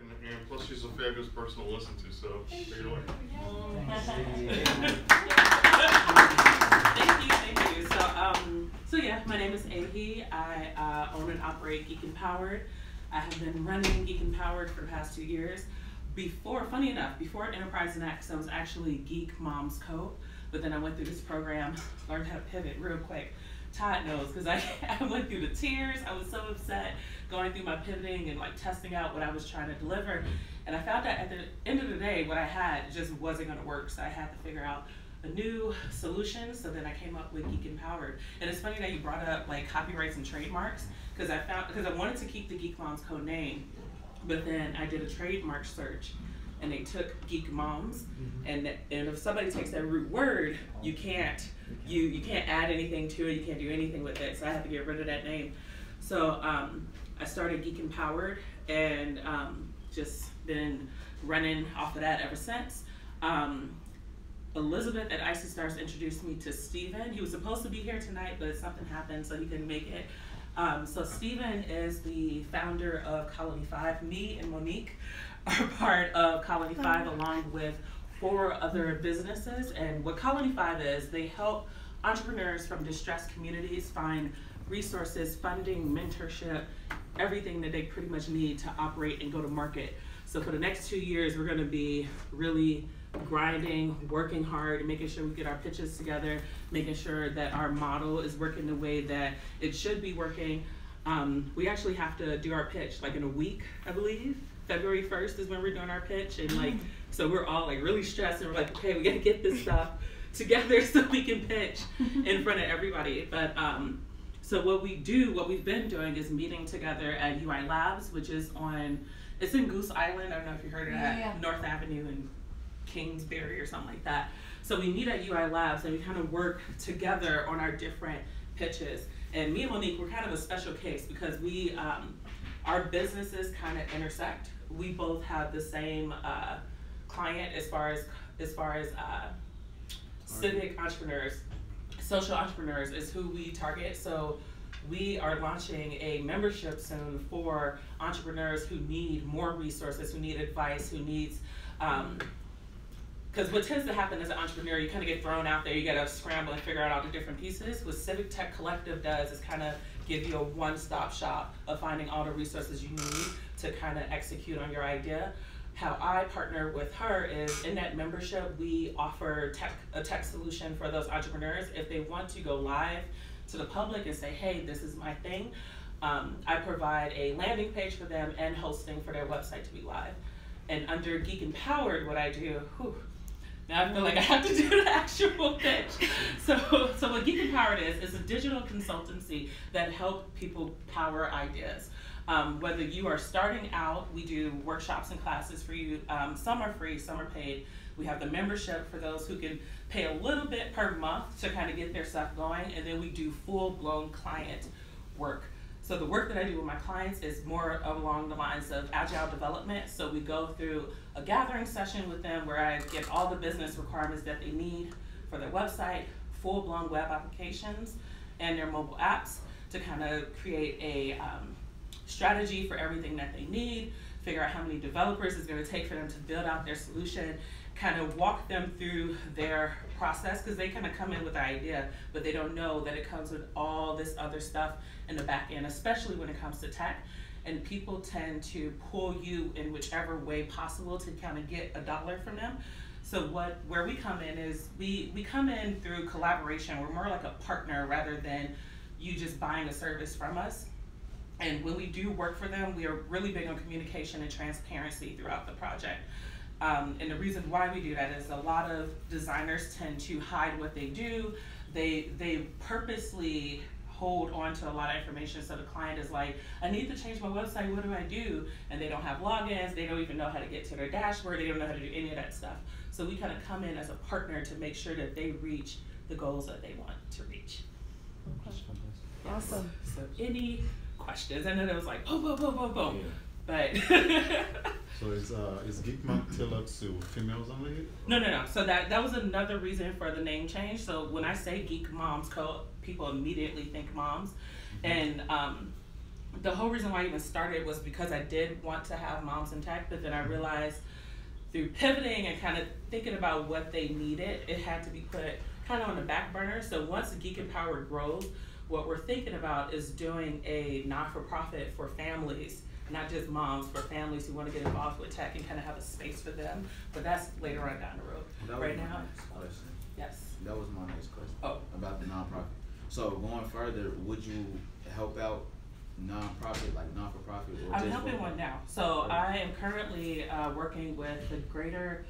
and plus she's a fabulous person to listen to, so take it away. Thank you. So yeah, my name is Ehi. I own and operate Geek Empowered. I have been running Geek Empowered for the past 2 years. Funny enough, before Enterprise Next, I was actually Geek Moms Co. But then I went through this program, learned how to pivot real quick. Todd knows, because I went through the tears. I was so upset going through my pivoting and like testing out what I was trying to deliver. And I found out at the end of the day, what I had just wasn't gonna work. So I had to figure out a new solution. So then I came up with Geek Empowered. And it's funny that you brought up like copyrights and trademarks, because I wanted to keep the Geek Moms Co name, but then I did a trademark search. And they took Geek Moms, and if somebody takes that root word, you can't add anything to it, you can't do anything with it. So I had to get rid of that name. So I started Geek Empowered, and just been running off of that ever since. Elizabeth at Icy Stars introduced me to Steven. He was supposed to be here tonight, but something happened, so he couldn't make it. So Steven is the founder of Colony 5. Me and Monique are part of Colony 5 along with 4 other businesses. And what Colony 5 is, they help entrepreneurs from distressed communities find resources, funding, mentorship, everything that they pretty much need to operate and go to market. So for the next 2 years, we're gonna be really grinding, working hard, making sure we get our pitches together, making sure that our model is working the way that it should be working. We actually have to do our pitch like in a week, I believe. February 1st is when we're doing our pitch, and like, so we're all like really stressed, and we're like, okay, we gotta get this stuff together so we can pitch in front of everybody. But so what we've been doing is meeting together at UI Labs, which is it's in Goose Island. I don't know if you heard of that, yeah. North Avenue in Kingsbury or something like that. So we meet at UI Labs, and we kind of work together on our different pitches. And me and Monique, we're kind of a special case because our businesses kind of intersect. We both have the same client as far as civic entrepreneurs, social entrepreneurs is who we target. So we are launching a membership soon for entrepreneurs who need more resources, who need advice, who needs, because what tends to happen as an entrepreneur, you kind of get thrown out there, you got to scramble and figure out all the different pieces. What Civic Tech Collective does is kind of give you a one-stop shop of finding all the resources you need to kind of execute on your idea. How I partner with her is in that membership, we offer a tech solution for those entrepreneurs. If they want to go live to the public and say, hey, this is my thing, I provide a landing page for them and hosting for their website to be live. And under Geek Empowered, what I do, now I feel like I have to do the actual pitch. So what Geek Empowered is a digital consultancy that helps people power ideas. Whether you are starting out, we do workshops and classes for you. Some are free, some are paid. We have the membership for those who can pay a little bit per month to kind of get their stuff going, and then we do full-blown client work. So the work that I do with my clients is more along the lines of agile development. So we go through a gathering session with them where I get all the business requirements that they need for their website, full-blown web applications, and their mobile apps to kind of create a strategy for everything that they need, figure out how many developers it's going to take for them to build out their solution, kind of walk them through their process, because they kind of come in with the idea, but they don't know that it comes with all this other stuff in the back end, especially when it comes to tech. And people tend to pull you in whichever way possible to kind of get $1 from them. So where we come in is we come in through collaboration. We're more like a partner rather than you just buying a service from us. And when we do work for them, we are really big on communication and transparency throughout the project. And the reason why we do that is a lot of designers tend to hide what they do. They purposely hold on to a lot of information, so the client is like, I need to change my website, what do I do? And they don't have logins, they don't even know how to get to their dashboard, they don't know how to do any of that stuff. So we kind of come in as a partner to make sure that they reach the goals that they want to reach. Okay. Awesome. So any questions? I know that was like, boom, boom, boom, boom, boom. Yeah. But so is Geek Mom tailored to females only? No. So that was another reason for the name change. So when I say Geek Moms Co, people immediately think moms, and the whole reason why I even started was because I did want to have moms in tech, but then I realized through pivoting and kind of thinking about what they needed, it had to be put kind of on the back burner. So once Geek Empowered grows, what we're thinking about is doing a not-for-profit for families, not just moms, for families who want to get involved with tech and kind of have a space for them. But that's later on down the road. That right was now. my next question. Yes. That was my next question. Oh. About the nonprofit. So going further, would you help out nonprofit, like not-for-profit? Or I'm helping one now. So I am currently working with the greater,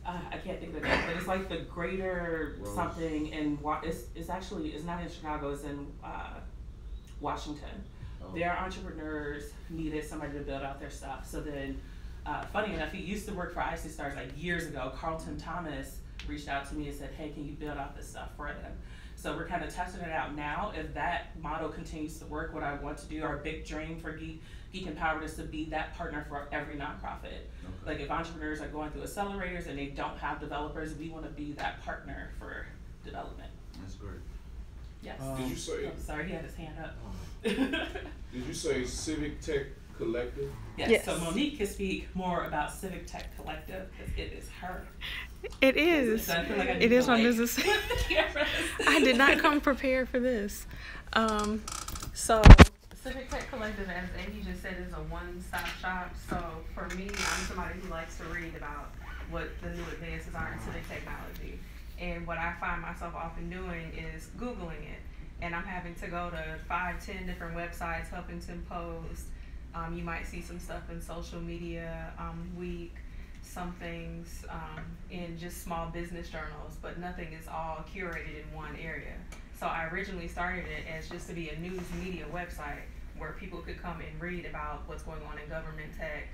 I can't think of the name, but it's like the greater Rose. something in, it's actually, it's not in Chicago, it's in Washington. Oh. Their entrepreneurs needed somebody to build out their stuff. So then, funny enough, he used to work for IC Stars like years ago. Carlton Thomas reached out to me and said, hey, can you build out this stuff for them? So we're kind of testing it out now. If that model continues to work, what I want to do, our big dream for Geek Empowered is to be that partner for every nonprofit. Okay. Like if entrepreneurs are going through accelerators and they don't have developers, we want to be that partner for development. That's great. Yes. Did you say? I'm sorry, he had his hand up. Did you say Civic Tech Collective? Yes. So Monique can speak more about Civic Tech Collective because it is her. It is. So I feel like I it is my business. I did not come prepared for this. So Civic Tech Collective, as Ehi just said, is a one-stop shop. So for me, I'm somebody who likes to read about what the new advances are in civic technology. And what I find myself often doing is Googling it. And I'm having to go to 5-10 different websites, Huffington Post. You might see some stuff in Social Media Week, some things in just small business journals, but nothing is all curated in one area. So I originally started it as just to be a news media website where people could come and read about what's going on in government tech,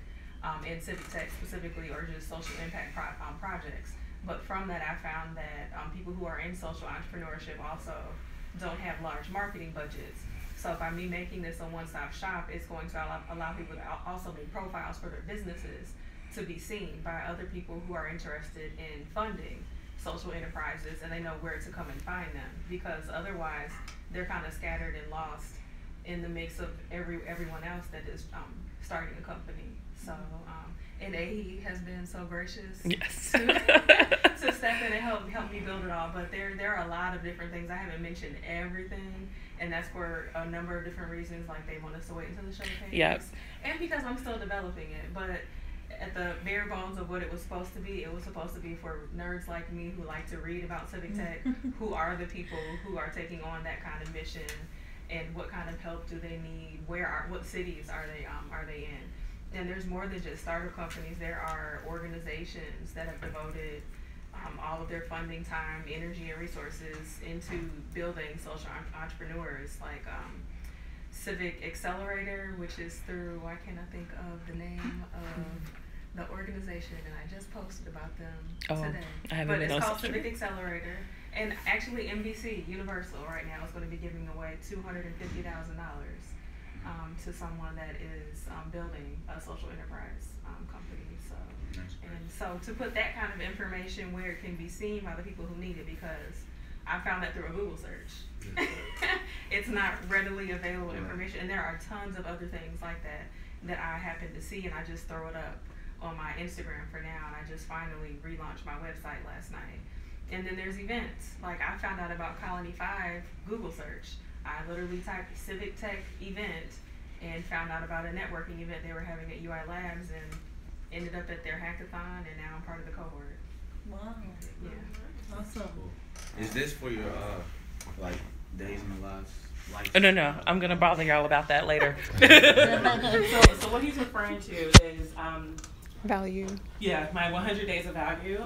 and civic tech specifically, or just social impact projects. But from that, I found that people who are in social entrepreneurship also don't have large marketing budgets. So by me making this a one-stop shop, it's going to allow people to also make profiles for their businesses to be seen by other people who are interested in funding social enterprises, and they know where to come and find them, because otherwise they're kind of scattered and lost in the mix of everyone else that is starting a company. So and Ehi has been so gracious yes. to step in and help me build it all. But there are a lot of different things. I haven't mentioned everything, and that's for a number of different reasons. Like they want us to wait until the showcase, yep. And because I'm still developing it. But at the bare bones of what it was supposed to be for nerds like me who like to read about civic tech, who are the people who are taking on that kind of mission, and what kind of help do they need? What cities are they in? And there's more than just startup companies. There are organizations that have devoted all of their funding, time, energy, and resources into building social entrepreneurs, like Civic Accelerator, which is through, why can't I think of the name of the organization, and I just posted about them today. But it's called Civic Accelerator. And actually NBC, Universal, right now is going to be giving away $250,000 to someone that is building a social enterprise company. So to put that kind of information where it can be seen by the people who need it, because I found that through a Google search. It's not readily available information, and there are tons of other things like that I happen to see, and I just throw it up on my Instagram for now, and I just finally relaunched my website last night. And then there's events. Like I found out about Colony 5 Google search. I literally typed Civic Tech event and found out about a networking event they were having at UI Labs, and ended up at their hackathon, and now I'm part of the cohort. Wow. Yeah. Awesome. Is this for your like days in the lives? Oh, no, I'm gonna bother y'all about that later. So what he's referring to is value. Yeah, my 100 days of value.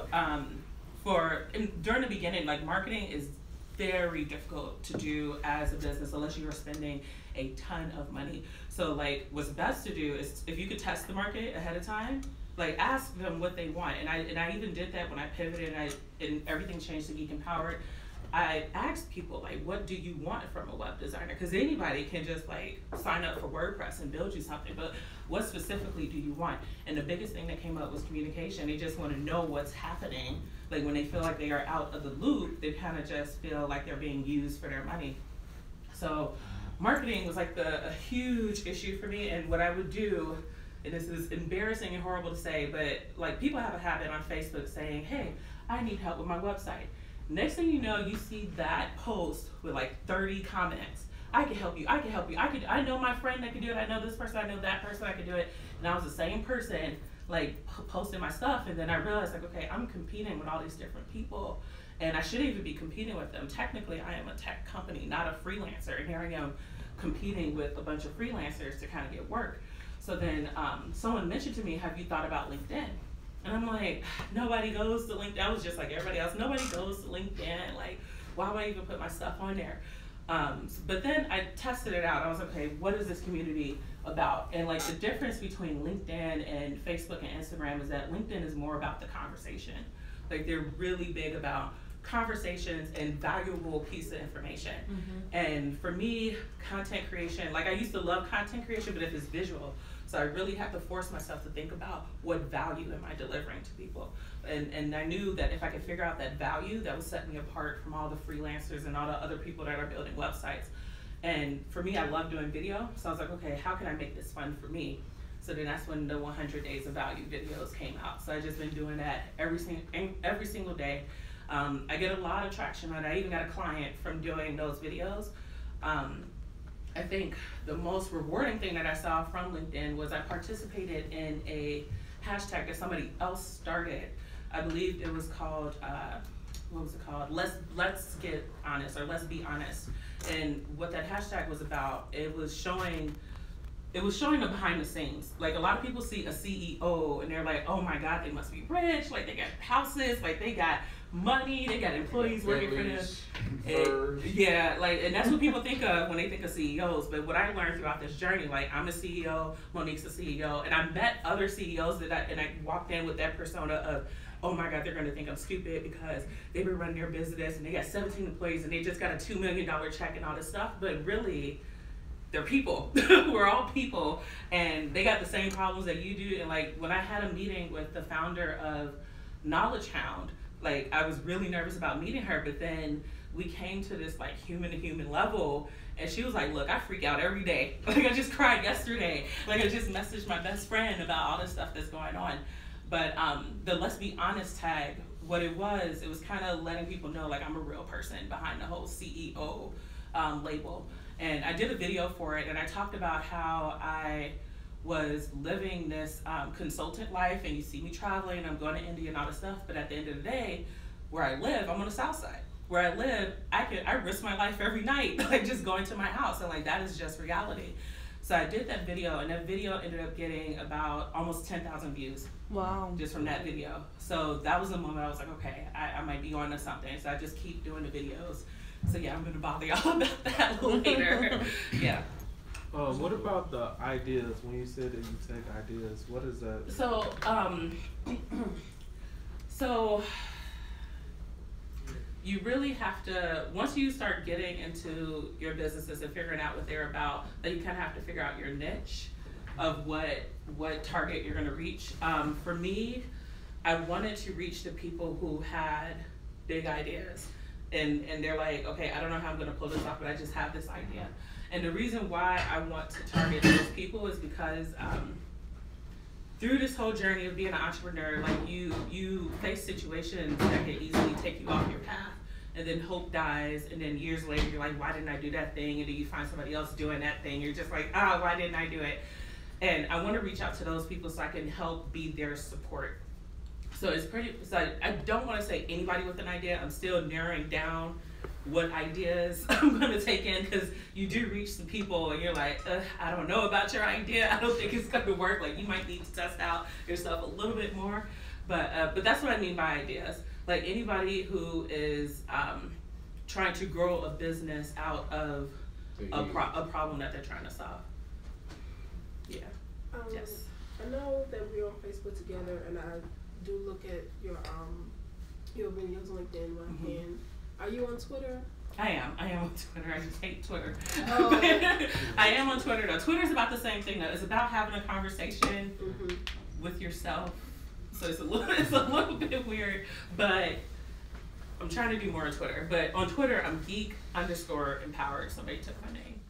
During the beginning, like marketing is very difficult to do as a business unless you are spending a ton of money. So like what's best to do is if you could test the market ahead of time, like ask them what they want. And I even did that when I pivoted and everything changed to Geek Empowered. I asked people, like, what do you want from a web designer? Because anybody can just like sign up for WordPress and build you something, but what specifically do you want? And the biggest thing that came up was communication. They just want to know what's happening. Like when they feel like they are out of the loop, they kind of just feel like they're being used for their money. So marketing was like a huge issue for me. And what I would do, and this is embarrassing and horrible to say, but like people have a habit on Facebook saying, hey, I need help with my website. Next thing you know, you see that post with like 30 comments. I can help you, I can help you, I know my friend that can do it, I know this person, I know that person, I can do it. And I was the same person like posting my stuff, and then I realized like, okay, I'm competing with all these different people, and I shouldn't even be competing with them. Technically, I am a tech company, not a freelancer, and here I am competing with a bunch of freelancers to kind of get work. So then someone mentioned to me, have you thought about LinkedIn? And I'm like, nobody goes to LinkedIn. I was just like everybody else, nobody goes to LinkedIn. Like, why would I even put my stuff on there? But then I tested it out. I was like, okay, what is this community about? And like the difference between LinkedIn and Facebook and Instagram is that LinkedIn is more about the conversation. Like they're really big about conversations and valuable piece of information. And for me, content creation, like I used to love content creation, but if it's visual, so I really have to force myself to think about what value am I delivering to people. And I knew that if I could figure out that value, that would set me apart from all the freelancers and all the other people that are building websites. And for me, I love doing video. So I was like, okay, how can I make this fun for me? So then that's when the 100 Days of Value videos came out. So I just been doing that every single day. I get a lot of traction on it. I even got a client from doing those videos. I think the most rewarding thing that I saw from LinkedIn was I participated in a hashtag that somebody else started. I believe it was called, what was it called? Let's get honest, or let's be honest. And what that hashtag was about, it was showing the behind the scenes. Like a lot of people see a CEO and they're like, oh my God, they must be rich. Like they got houses, like they got money, they got employees working for them. Yeah, like, and that's what people think of when they think of CEOs. But what I learned throughout this journey, like I'm a CEO, Monique's a CEO, and I met other CEOs and I walked in with that persona of, oh my God, they're gonna think I'm stupid because they've been running their business and they got 17 employees and they just got a $2 million check and all this stuff. But really, they're people. We're all people, and they got the same problems that you do. And like when I had a meeting with the founder of Knowledge Hound, like I was really nervous about meeting her, but then we came to this like human to human level, and she was like, look, I freak out every day. Like I just cried yesterday. Like I just messaged my best friend about all this stuff that's going on. But the Let's Be Honest tag, what it was kind of letting people know like I'm a real person behind the whole CEO label. And I did a video for it, and I talked about how I was living this consultant life, and you see me traveling, and I'm going to India and all this stuff, but at the end of the day, where I live, I'm on the South Side. Where I live, I risk my life every night, like just going to my house, and like that is just reality. So I did that video, and that video ended up getting about almost 10,000 views. Wow. Just from that video. So that was the moment I was like, okay, I might be on to something. So I just keep doing the videos. So yeah, I'm gonna bother y'all about that a little later. Yeah. What about the ideas? When you said that you take ideas, what is that? So, so you really have to, once you start getting into your businesses and figuring out what they're about, then you kind of have to figure out your niche of what target you're gonna reach. For me, I wanted to reach the people who had big ideas. And they're like, okay, I don't know how I'm gonna pull this off, but I just have this idea. And the reason why I want to target those people is because through this whole journey of being an entrepreneur, like you face situations that can easily take you off your path, and then hope dies, and then years later you're like, why didn't I do that thing? And then you find somebody else doing that thing. You're just like, oh, why didn't I do it? And I want to reach out to those people so I can help be their support. So I don't want to say anybody with an idea. I'm still narrowing down what ideas I'm going to take in, because you do reach some people and you're like, I don't know about your idea. I don't think it's going to work. Like you might need to test out yourself a little bit more. But that's what I mean by ideas. Like anybody who is trying to grow a business out of a problem that they're trying to solve. Yeah. Yes. I know that we're on Facebook together, and I do look at your videos on LinkedIn when I can. Are you on Twitter? I am on Twitter. I just hate Twitter. Oh. I am on Twitter though. Twitter's about the same thing though. It's about having a conversation with yourself. So it's a little bit weird, but I'm trying to do more on Twitter. But on Twitter, I'm Geek_Empowered. Somebody took my name.